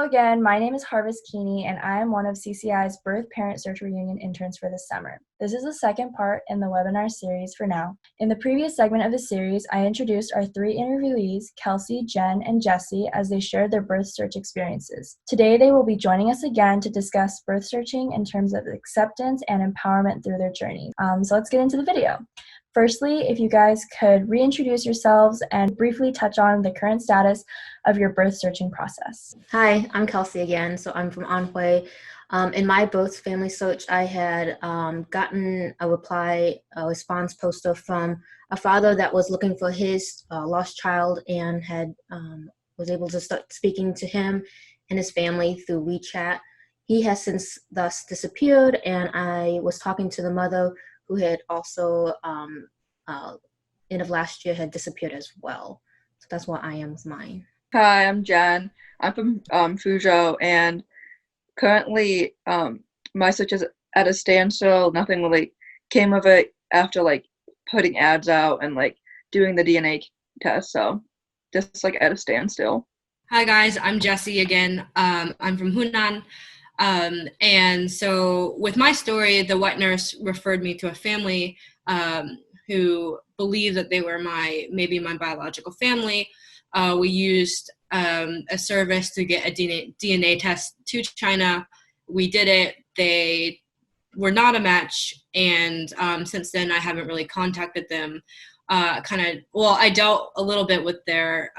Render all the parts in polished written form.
again, my name is Harvest Keeney, and I am one of CCI's Birth Parent Search Reunion interns for this summer. This is the second part in the webinar series for now. In the previous segment of the series, I introduced our three interviewees, Kelsee, Jen, and Jessie, as they shared their birth search experiences. Today, they will be joining us again to discuss birth searching in terms of acceptance and empowerment through their journey. So let's get into the video. Firstly, if you guys could reintroduce yourselves and briefly touch on the current status of your birth searching process. Hi, I'm Kelsee again. So I'm from Anhui. In my birth family search, I had gotten a response poster from a father that was looking for his lost child and had was able to start speaking to him and his family through WeChat. He has since thus disappeared, and I was talking to the mother who had also, end of last year, had disappeared as well. So that's where I am with mine. Hi, I'm Jen. I'm from Fuzhou, and currently my search is at a standstill. Nothing really came of it after putting ads out and doing the DNA test, so just at a standstill. Hi guys, I'm Jessie again. I'm from Hunan. And so with my story, the wet nurse referred me to a family who believed that they were maybe my biological family. We used a service to get a DNA test to China. We did it. They were not a match. And since then, I haven't really contacted them. I dealt a little bit with their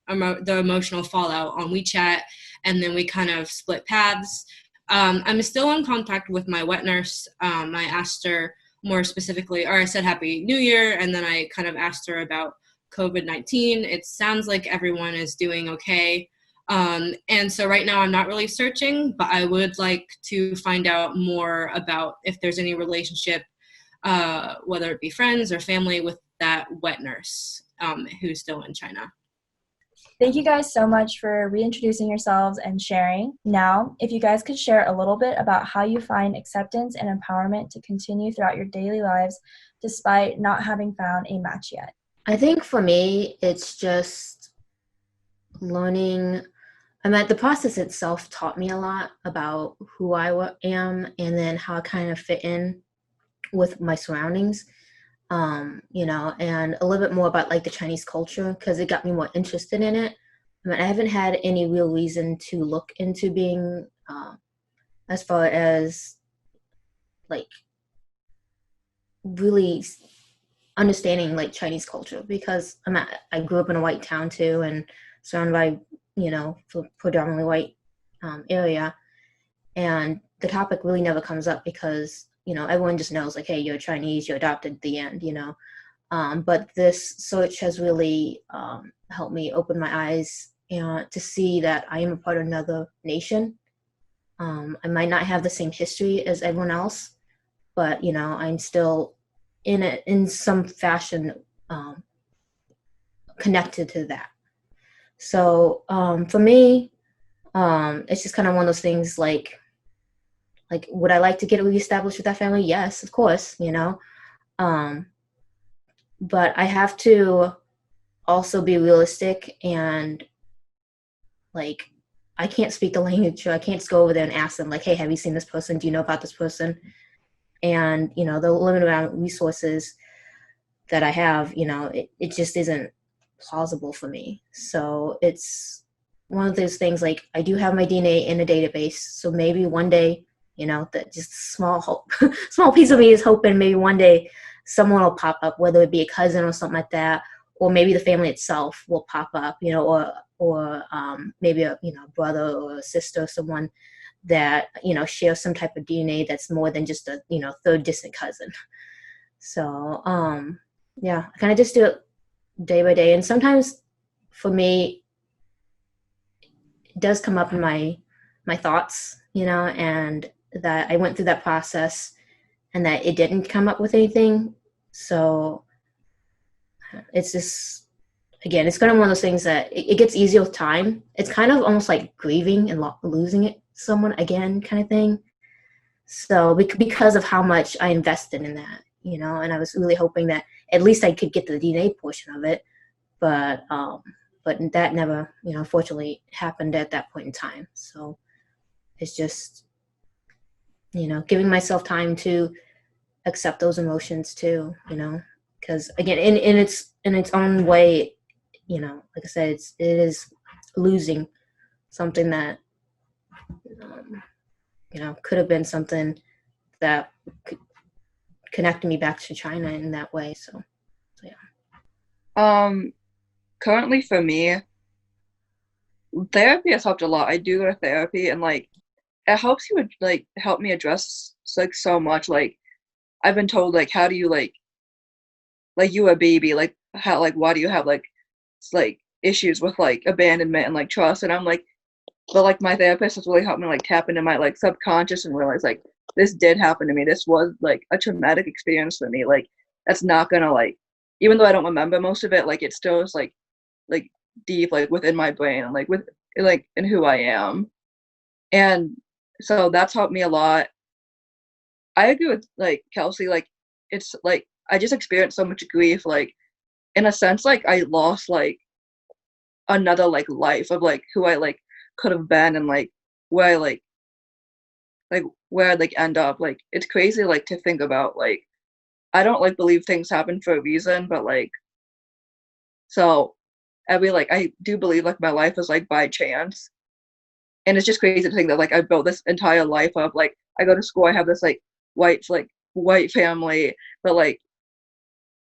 the emotional fallout on WeChat, and then we kind of split paths. I'm still in contact with my wet nurse. I asked her more specifically, or I said Happy New Year, and then I kind of asked her about COVID-19. It sounds like everyone is doing okay. And so right now I'm not really searching, but I would like to find out more about if there's any relationship, whether it be friends or family, with that wet nurse who's still in China. Thank you guys so much for reintroducing yourselves and sharing. Now, if you guys could share a little bit about how you find acceptance and empowerment to continue throughout your daily lives despite not having found a match yet. I think for me, it's just learning. The process itself taught me a lot about who I am and then how I kind of fit in with my surroundings. And a little bit more about the Chinese culture, because it got me more interested in it. I haven't had any real reason to look into being, as far as really understanding Chinese culture, because I grew up in a white town too, and surrounded by predominantly white area, and the topic really never comes up because everyone just knows hey, you're Chinese, you're adopted at the end, but this search has really helped me open my eyes to see that I am a part of another nation. I might not have the same history as everyone else, but I'm still in some fashion connected to that. So for me, it's just kind of one of those things would I like to get reestablished with that family? Yes, of course, but I have to also be realistic, and I can't speak the language, so I can't just go over there and ask them hey, have you seen this person? Do you know about this person? And, the limited amount of resources that I have, it just isn't plausible for me. So it's one of those things, I do have my DNA in a database, so maybe one day, that just small hope, small piece of me is hoping maybe one day someone will pop up, whether it be a cousin or something like that, or maybe the family itself will pop up, or maybe a brother or a sister, someone that shares some type of DNA that's more than just a third distant cousin. So I kind of just do it day by day, and sometimes for me it does come up in my thoughts, and that I went through that process and that it didn't come up with anything. So it's just, again, it's kind of one of those things that it gets easier with time. It's kind of almost like grieving and losing someone again kind of thing. So because of how much I invested in that, and I was really hoping that at least I could get the DNA portion of it. But but that never, unfortunately happened at that point in time. So it's just, giving myself time to accept those emotions too, because again, in its own way, like I said, it is losing something that, could have been something that could connect me back to China in that way. So yeah. Currently for me, therapy has helped a lot. I do go to therapy, and like it helps you like help me address like so much. Like I've been told like how do you like you a baby, like how like why do you have like issues with like abandonment and like trust, and I'm like, but like my therapist has really helped me like tap into my like subconscious and realize like this did happen to me. This was like a traumatic experience for me. Like that's not gonna like, even though I don't remember most of it, like it still is like deep like within my brain and like with like in who I am. And so that's helped me a lot. I agree with like Kelsee, like it's like I just experienced so much grief, like in a sense like I lost like another like life of like who I like could have been, and like where I like where I'd like end up. Like it's crazy like to think about. Like I don't like believe things happen for a reason, but like so I do believe like my life is like by chance. And it's just crazy to think that like I built this entire life of like I go to school, I have this like white family, but like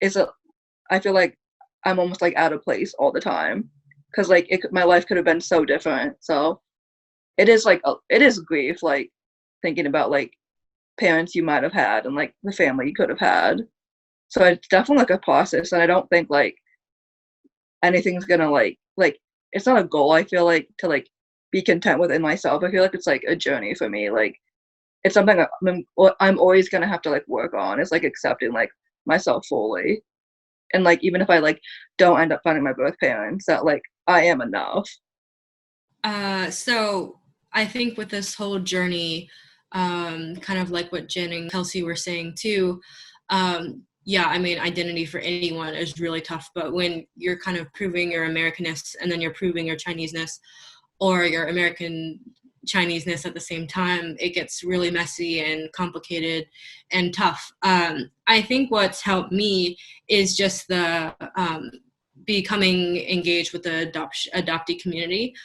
I feel like I'm almost like out of place all the time because like my life could have been so different. So it is like it is grief, like thinking about like parents you might have had and like the family you could have had. So it's definitely like a process, and I don't think like anything's gonna like it's not a goal. I feel like to like be content within myself. I feel like it's like a journey for me. Like it's something I'm always gonna have to like work on. Is like accepting like myself fully, and like even if I like don't end up finding my birth parents, that like I am enough. So I think with this whole journey, kind of like what Jen and Kelsee were saying too, yeah, I mean, identity for anyone is really tough, but when you're kind of proving your Americanness and then you're proving your Chineseness or your American Chineseness at the same time, it gets really messy and complicated and tough. I think what's helped me is just the becoming engaged with the adoptee community.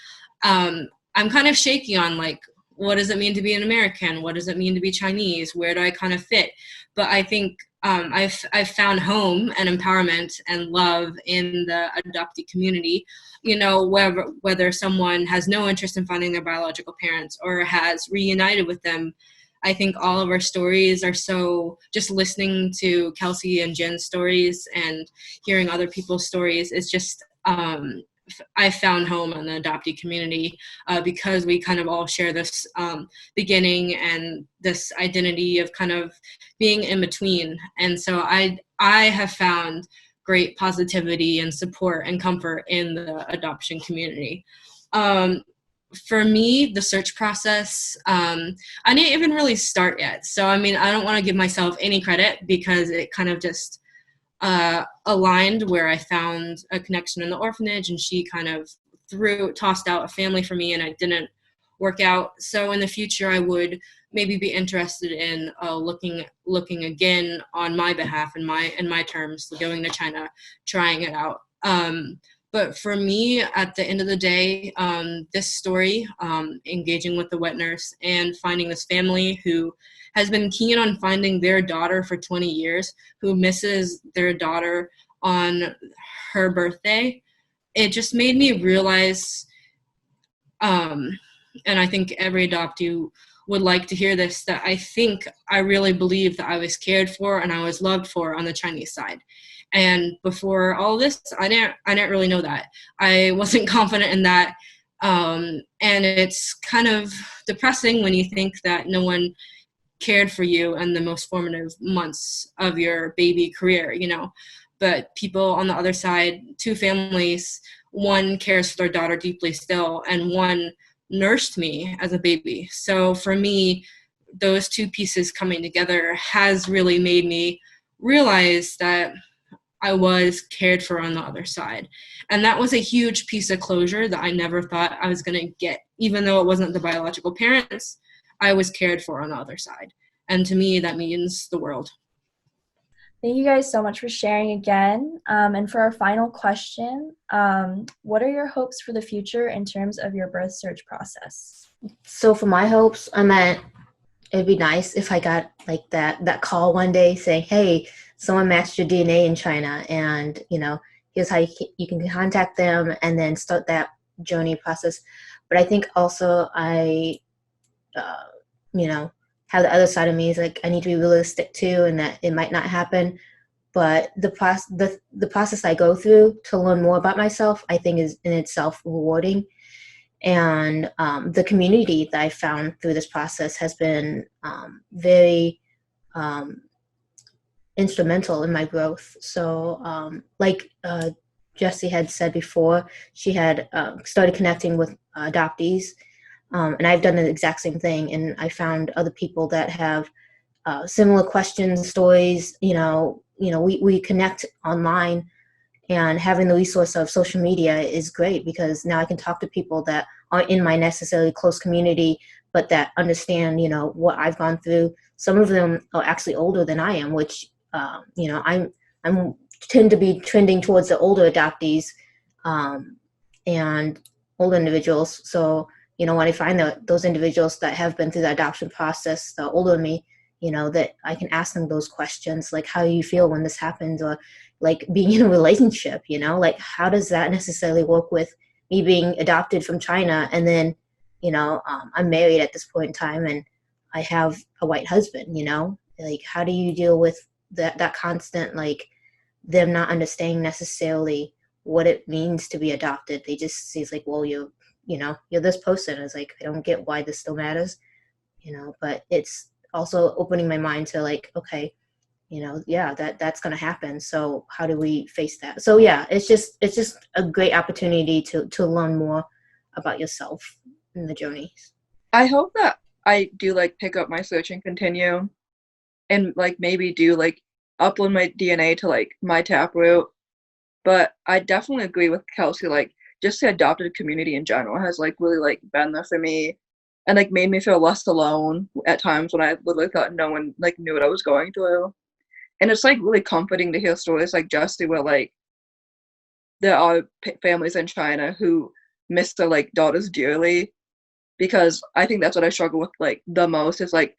I'm kind of shaky on like, what does it mean to be an American? What does it mean to be Chinese? Where do I kind of fit? But I think I've found home and empowerment and love in the adoptee community. You know, whether someone has no interest in finding their biological parents or has reunited with them, I think all of our stories are so, just listening to Kelsee and Jen's stories and hearing other people's stories is just, I found home in the adoptee community because we kind of all share this beginning and this identity of kind of being in between. And so I have found great positivity and support and comfort in the adoption community. For me, the search process, I didn't even really start yet. So, I mean, I don't want to give myself any credit because it kind of just aligned where I found a connection in the orphanage, and she kind of tossed out a family for me, and it didn't work out. So in the future, I would maybe be interested in looking again on my behalf in my terms, going to China, trying it out. But for me, at the end of the day, this story, engaging with the wet nurse and finding this family who has been keen on finding their daughter for 20 years, who misses their daughter on her birthday, it just made me realize, and I think every adoptee would like to hear this, that I think I really believe that I was cared for and I was loved for on the Chinese side. And before all this, I didn't really know that. I wasn't confident in that. And it's kind of depressing when you think that no one cared for you in the most formative months of your baby career, you know. But people on the other side, two families, one cares for their daughter deeply still, and one nursed me as a baby. So for me, those two pieces coming together has really made me realize that I was cared for on the other side. And that was a huge piece of closure that I never thought I was going to get. Even though it wasn't the biological parents, I was cared for on the other side. And to me, that means the world. Thank you guys so much for sharing again. And for our final question, what are your hopes for the future in terms of your birth search process? So for my hopes, it'd be nice if I got like that call one day saying, hey, someone matched your DNA in China, and here's how you can contact them and then start that journey process. But I think also I have the other side of me is like I need to be realistic too, and that it might not happen. But the process I go through to learn more about myself, I think, is in itself rewarding. And the community that I found through this process has been very instrumental in my growth. So like Jessie had said before, she had started connecting with adoptees, and I've done the exact same thing. And I found other people that have similar questions, stories. We connect online. And having the resource of social media is great because now I can talk to people that aren't in my necessarily close community, but that understand, what I've gone through. Some of them are actually older than I am, which, I'm tend to be trending towards the older adoptees and older individuals. So, when I find those individuals that have been through the adoption process, the older than me, that I can ask them those questions, like, how do you feel when this happens? Or like being in a relationship, like how does that necessarily work with me being adopted from China? And then, I'm married at this point in time and I have a white husband, like how do you deal with that constant, like them not understanding necessarily what it means to be adopted? They just see it's like, well, you're this person. It's like, I don't get why this still matters, but it's also opening my mind to like, okay, that's going to happen. So how do we face that? So yeah, it's just a great opportunity to learn more about yourself in the journeys. I hope that I do like pick up my search and continue and like maybe do like upload my DNA to like my Taproot. But I definitely agree with Kelsee, like just the adopted community in general has like really like been there for me and like made me feel less alone at times when I literally thought no one like knew what I was going through. And it's like really comforting to hear stories like Jessie where like there are families in China who miss their like daughters dearly, because I think that's what I struggle with like the most is like,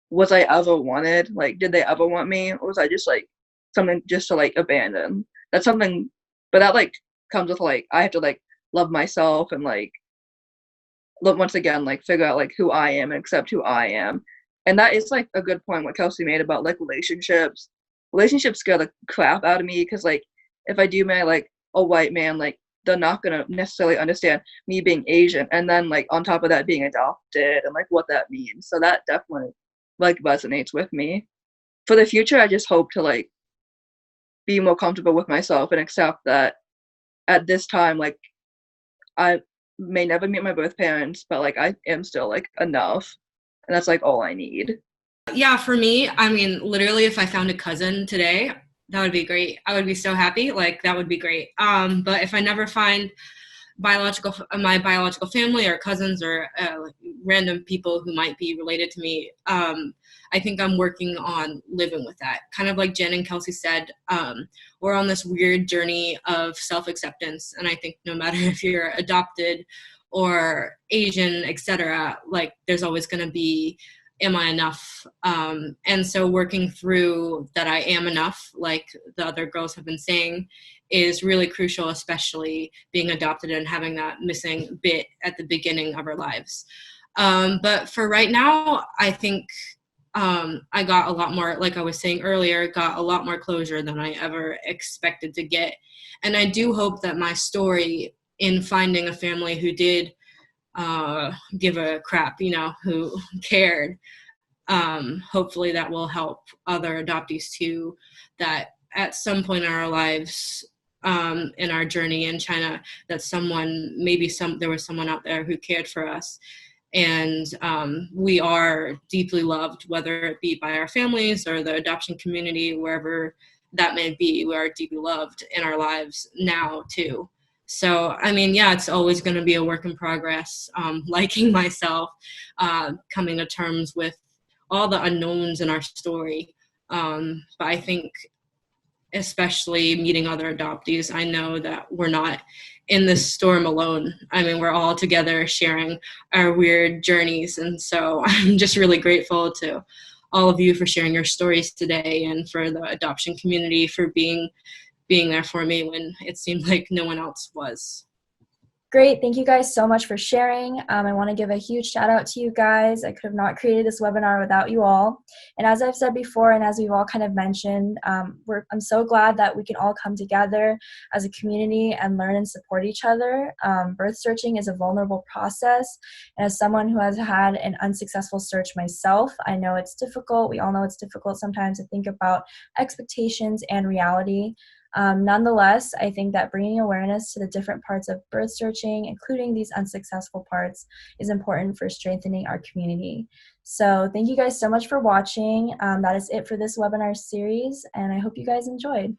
was I ever wanted? Like, did they ever want me? Or was I just like something just to like abandon? That's something, but that like comes with like, I have to like love myself and like look once again, like figure out like who I am and accept who I am. And that is like a good point what Kelsee made about like relationships. Relationships scare the crap out of me because like if I do marry like a white man, like they're not gonna necessarily understand me being Asian, and then like on top of that being adopted and like what that means. So that definitely like resonates with me. For the future, I just hope to like be more comfortable with myself and accept that at this time, like I may never meet my birth parents, but like I am still like enough. And that's like all I need. Yeah, for me, I mean, literally if I found a cousin today, that would be great. I would be so happy. Like that would be great. But if I never find my biological family or cousins or random people who might be related to me, I think I'm working on living with that. Kind of like Jen and Kelsee said, we're on this weird journey of self-acceptance. And I think no matter if you're adopted or Asian, etc., like there's always going to be, am I enough? And so working through that I am enough, like the other girls have been saying, is really crucial, especially being adopted and having that missing bit at the beginning of our lives. But for right now, I think I got a lot more, like I was saying earlier, got a lot more closure than I ever expected to get. And I do hope that my story in finding a family who did give a crap, who cared, hopefully that will help other adoptees too, that at some point in our lives, in our journey in China, that there was someone out there who cared for us. And we are deeply loved, whether it be by our families or the adoption community, wherever that may be, we are deeply loved in our lives now too. So, I mean, yeah, it's always going to be a work in progress, liking myself, coming to terms with all the unknowns in our story. But I think especially meeting other adoptees, I know that we're not in this storm alone. I mean, we're all together sharing our weird journeys. And so I'm just really grateful to all of you for sharing your stories today, and for the adoption community for being there for me when it seemed like no one else was. Great. Thank you guys so much for sharing. I want to give a huge shout out to you guys. I could have not created this webinar without you all. And as I've said before, and as we've all kind of mentioned, I'm so glad that we can all come together as a community and learn and support each other. Birth searching is a vulnerable process. And as someone who has had an unsuccessful search myself, I know it's difficult. We all know it's difficult sometimes to think about expectations and reality. Nonetheless, I think that bringing awareness to the different parts of birth searching, including these unsuccessful parts, is important for strengthening our community. So thank you guys so much for watching. That is it for this webinar series, and I hope you guys enjoyed.